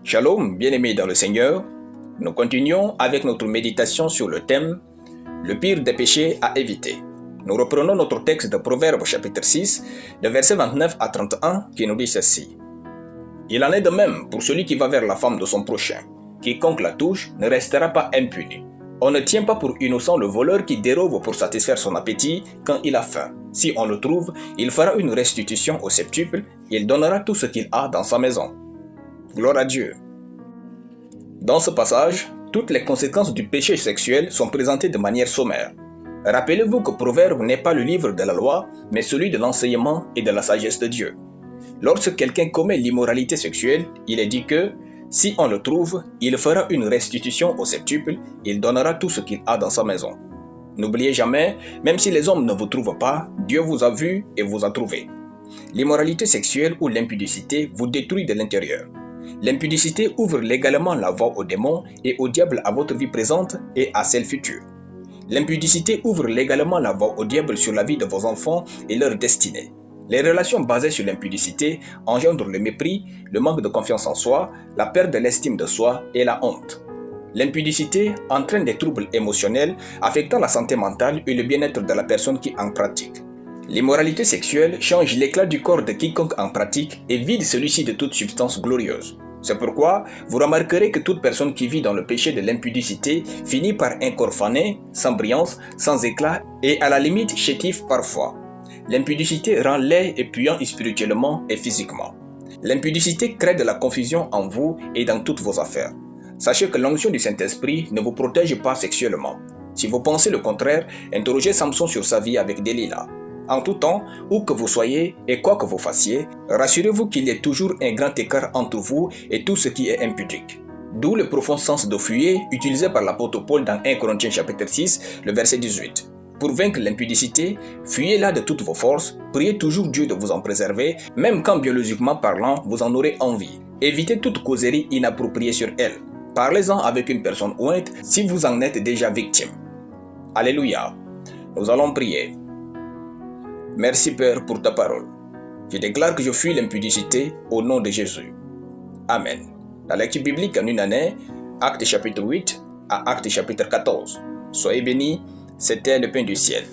Shalom, bien-aimés dans le Seigneur. Nous continuons avec notre méditation sur le thème « Le pire des péchés à éviter ». Nous reprenons notre texte de Proverbes chapitre 6, de versets 29 à 31 qui nous dit ceci. « Il en est de même pour celui qui va vers la femme de son prochain. Quiconque la touche ne restera pas impuni. On ne tient pas pour innocent le voleur qui dérobe pour satisfaire son appétit quand il a faim. Si on le trouve, il fera une restitution au septuple, il donnera tout ce qu'il a dans sa maison. » Gloire à Dieu. Dans ce passage, toutes les conséquences du péché sexuel sont présentées de manière sommaire. Rappelez-vous que Proverbe n'est pas le livre de la loi, mais celui de l'enseignement et de la sagesse de Dieu. Lorsque quelqu'un commet l'immoralité sexuelle, il est dit que, si on le trouve, il fera une restitution au septuple, il donnera tout ce qu'il a dans sa maison. N'oubliez jamais, même si les hommes ne vous trouvent pas, Dieu vous a vu et vous a trouvé. L'immoralité sexuelle ou l'impudicité vous détruit de l'intérieur. L'impudicité ouvre légalement la voie aux démons et au diable à votre vie présente et à celle future. L'impudicité ouvre légalement la voie au diable sur la vie de vos enfants et leur destinée. Les relations basées sur l'impudicité engendrent le mépris, le manque de confiance en soi, la perte de l'estime de soi et la honte. L'impudicité entraîne des troubles émotionnels affectant la santé mentale et le bien-être de la personne qui en pratique. L'immoralité sexuelle change l'éclat du corps de quiconque en pratique et vide celui-ci de toute substance glorieuse. C'est pourquoi vous remarquerez que toute personne qui vit dans le péché de l'impudicité finit par un corps fané, sans brillance, sans éclat et à la limite chétif parfois. L'impudicité rend laid et puant spirituellement et physiquement. L'impudicité crée de la confusion en vous et dans toutes vos affaires. Sachez que l'onction du Saint-Esprit ne vous protège pas sexuellement. Si vous pensez le contraire, interrogez Samson sur sa vie avec Delilah. En tout temps, où que vous soyez et quoi que vous fassiez, rassurez-vous qu'il y ait toujours un grand écart entre vous et tout ce qui est impudique. D'où le profond sens de fuyer utilisé par l'apôtre Paul dans 1 Corinthiens chapitre 6, le verset 18. Pour vaincre l'impudicité, fuyez-la de toutes vos forces, priez toujours Dieu de vous en préserver, même quand biologiquement parlant, vous en aurez envie. Évitez toute causerie inappropriée sur elle. Parlez-en avec une personne ointe si vous en êtes déjà victime. Alléluia. Nous allons prier. Merci Père pour ta parole. Je déclare que je fuis l'impudicité au nom de Jésus. Amen. La lecture biblique en une année, Actes chapitre 8 à Actes chapitre 14. Soyez bénis, c'était le pain du ciel.